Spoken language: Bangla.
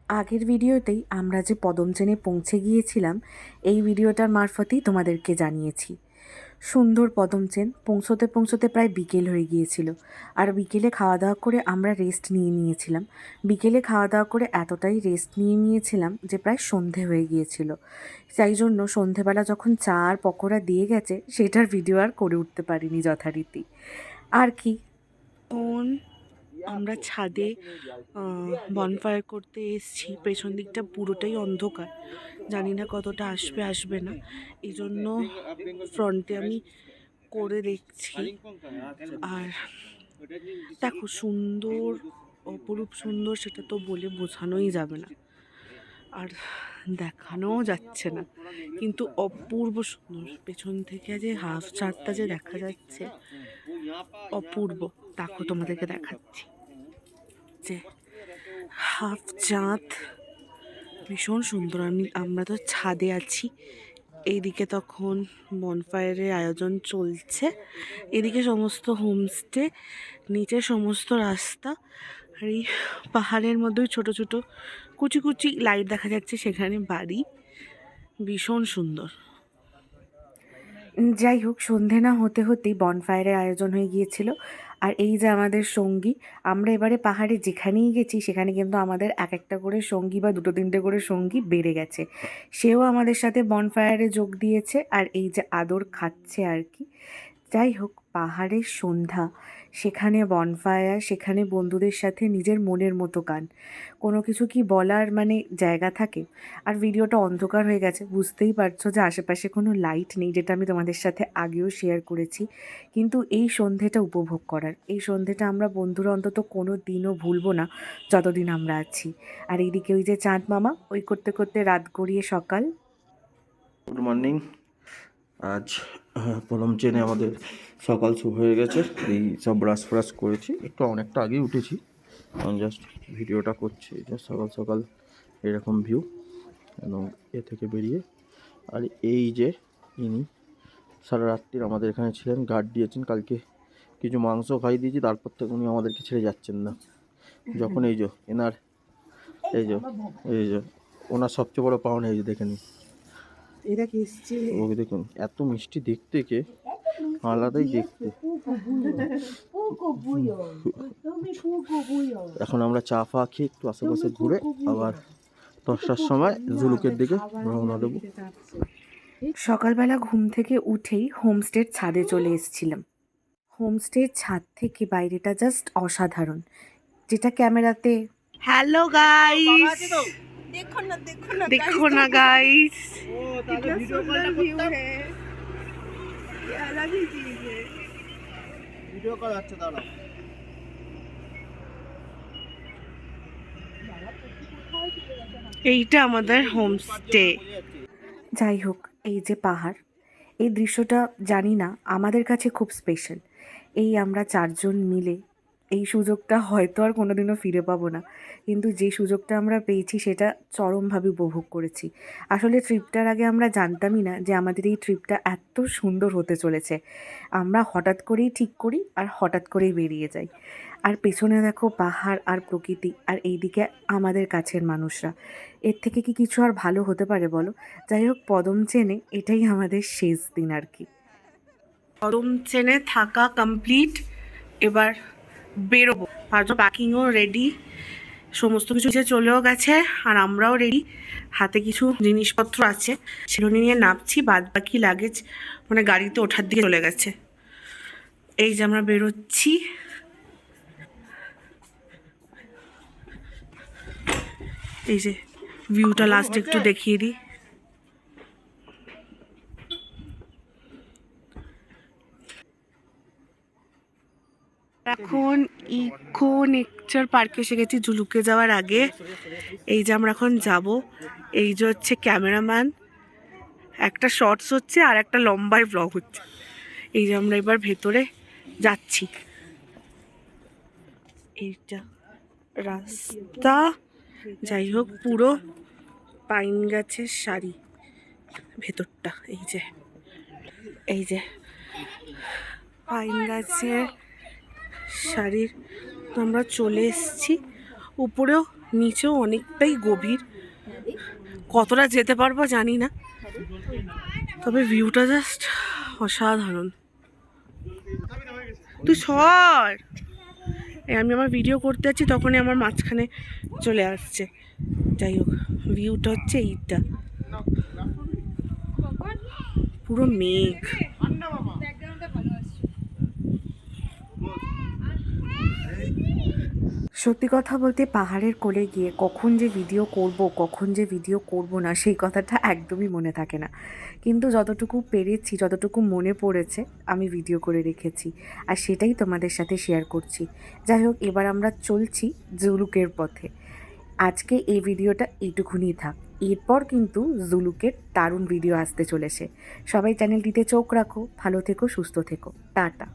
আগের ভিডিওতেই আমরা যে পদম চেনে পৌঁছে গিয়েছিলাম এই ভিডিওটার মারফতেই তোমাদেরকে জানিয়েছি। সুন্দর পদম চেন পৌঁছতে পৌঁছতে প্রায় বিকেল হয়ে গিয়েছিল। আর বিকেলে খাওয়া দাওয়া করে আমরা রেস্ট নিয়েছিলাম। বিকেলে খাওয়া দাওয়া করে এতটাই রেস্ট নিয়েছিলাম যে প্রায় সন্ধে হয়ে গিয়েছিল। তাই জন্য সন্ধেবেলা যখন চা আর পকোড়া দিয়ে গেছে সেটার ভিডিও আর করে উঠতে পারিনি যথারীতি। আর কি, আমরা ছাদে বনফায়ার করতে এসেছি। পেছন দিকটা পুরোটাই অন্ধকার, জানি না কতটা আসবে না, এই জন্য ফ্রন্টে আমি করে দেখছি। আর দেখো সুন্দর, অপরূপ সুন্দর, সেটা তো বলে বোঝানোই যাবে না, আর দেখানোও যাচ্ছে না, কিন্তু অপূর্ব সুন্দর। পেছন থেকে যে হাফ চাঁদটা যে দেখা যাচ্ছে অপূর্ব। দেখো তোমাদেরকে দেখাচ্ছি যে হাফ চাঁদ ভীষণ সুন্দর। আমরা তো ছাদে আছি, এইদিকে তখন বনফায়ারের আয়োজন চলছে, এদিকে সমস্ত হোমস্টে, নিচে সমস্ত রাস্তা, আর এই পাহাড়ের মধ্যেই ছোট ছোট কুচি কুচি লাইট দেখা যাচ্ছে, সেখানে বাড়ি। ভীষণ সুন্দর। যাই হোক, সন্ধে না হতে হতেই বনফায়ারের আয়োজন হয়ে গিয়েছিল। আর এই যে আমাদের সঙ্গী, আমরা এবারে পাহাড়ে যেখানেই গেছি সেখানে কিন্তু আমাদের এক একটা করে সঙ্গী বা দুটো তিনটে করে সঙ্গী বেড়ে গেছে। সেও আমাদের সাথে বনফায়ারে যোগ দিয়েছে, আর এই যে আদর খাচ্ছে আর কি। যাই হোক, পাহাড়ের সন্ধ্যা, সেখানে বনফায়ার, সেখানে বন্ধুদের সাথে নিজের মনের মতো গান, কোনো কিছু কি বলার মানে জায়গা থাকে। আর ভিডিওটা অন্ধকার হয়ে গেছে, বুঝতেই পারছো যে আশেপাশে কোনো লাইট নেই, যেটা আমি তোমাদের সাথে আগেও শেয়ার করেছি। কিন্তু এই সন্ধেটা উপভোগ করার, এই সন্ধেটা আমরা বন্ধুরা অন্তত কোনো দিনও ভুলবো না যতদিন আমরা আছি। আর এইদিকে ওই যে চাঁদ মামা, ওই করতে করতে রাত গড়িয়ে সকাল। Good morning. আজ পদম চেনে আমাদের সকাল শুরু হয়ে গেছে। এই সব ব্রাশ ফ্রাশ করেছি, একটু অনেকটা আগেই উঠেছি, আমি জাস্ট ভিডিওটা করছি। জাস্ট সকাল সকাল এরকম ভিউ, এবং এ থেকে বেরিয়ে। আর এই যে ইনি সারা রাত্রির আমাদের এখানে ছিলেন, গার্ড দিয়েছেন। কালকে কিছু মাংস খাইয়ে দিয়েছি, তারপর থেকে উনি আমাদেরকে ছেড়ে যাচ্ছেন না। যখন এই যে এনার এই যে ওনার সবচেয়ে বড় পাওনা, এই যে দেখে নিন, ওকে দেখুন, এত মিষ্টি দেখতে, কে আলাদাই দেখতে। এখন আমরা চা ফা খেয়ে একটু আশেপাশে ঘুরে আবার 10টার সময় জুলুকের দিকে রওনা দেবো। সকালবেলা ঘুম থেকে উঠেই হোমস্টের ছাদে চলে এসেছিলাম। হোমস্টের ছাদ থেকে বাইরেটা জাস্ট অসাধারণ, যেটা ক্যামেরাতে। হ্যালো গাইস, দেখো না গাইস, এইটা আমাদের হোমস্টে। যাই হোক, এই যে পাহাড়, এই দৃশ্যটা জানি না আমাদের কাছে খুব স্পেশাল। এই আমরা চারজন মিলে এই সুযোগটা হয়তো আর কোনোদিনও ফিরে পাবো না, কিন্তু যে সুযোগটা আমরা পেয়েছি সেটা চরমভাবে উপভোগ করেছি। আসলে ট্রিপটার আগে আমরা জানতামই না যে আমাদের এই ট্রিপটা এত সুন্দর হতে চলেছে। আমরা হঠাৎ করেই ঠিক করি আর হঠাৎ করেই বেরিয়ে যাই। আর পেছনে দেখো পাহাড় আর প্রকৃতি, আর এইদিকে আমাদের কাছের মানুষরা। এর থেকে কি কিছু আর ভালো হতে পারে বলো? যাই হোক, পদম চেনে এটাই আমাদের শেষ দিন আর কি। পদম চেনে থাকা কমপ্লিট, এবার বেরোবো। আর প্যাকিংও রেডি, সমস্ত কিছু চলেও গেছে, আর আমরাও রেডি। হাতে কিছু জিনিসপত্র আছে, সেগুলো নিয়ে নামছি। বাদ বাকি লাগেজ মানে গাড়িতে ওঠার দিকে চলে গেছে। এই যে আমরা বেরোচ্ছি। এই যে ভিউটা লাস্ট একটু দেখিয়ে দিই। এখন ইকো নেচার পার্কে এসে গেছি জুলুকে যাওয়ার আগে। এই যে আমরা এখন যাব। এই যে হচ্ছে ক্যামেরাম্যান, একটা শর্টস হচ্ছে আর একটা লম্বায় ব্লগ হচ্ছে। এই যে আমরা এবার ভেতরে যাচ্ছি। এইটা রাস্তা। যাই হোক, পুরো পাইন গাছের সারি ভেতরটা। এই যে পাইন গাছের শাড়ির, তো আমরা চলে এসেছি। উপরেও নিচেও অনেকটাই গভীর, কতটা যেতে পারবো জানি না, তবে ভিউটা জাস্ট অসাধারণ। তুই সর, আমি আমার ভিডিও করতে যাচ্ছি তখনই আমার মাঝখানে চলে আসছে। যাই হোক, ভিউটা হচ্ছে এইটা, পুরো মেঘ। সত্যি কথা বলতে পাহাড়ের কোলে গিয়ে কখন যে ভিডিও করব, কখন যে ভিডিও করব না, সেই কথাটা একদমই মনে থাকে না। কিন্তু যতটুকু পেরেছি, যতটুকু মনে পড়েছে, আমি ভিডিও করে রেখেছি, আর সেটাই তোমাদের সাথে শেয়ার করছি। যাই হোক, এবার আমরা চলছি জুলুকের পথে। আজকে এই ভিডিওটা এইটুকুনি থাক, এরপর কিন্তু জুলুকের দারুণ ভিডিও আসতে চলেছে। সবাই চ্যানেলটিতে চোখ রাখো, ভালো থেকো, সুস্থ থেকো, টাটা।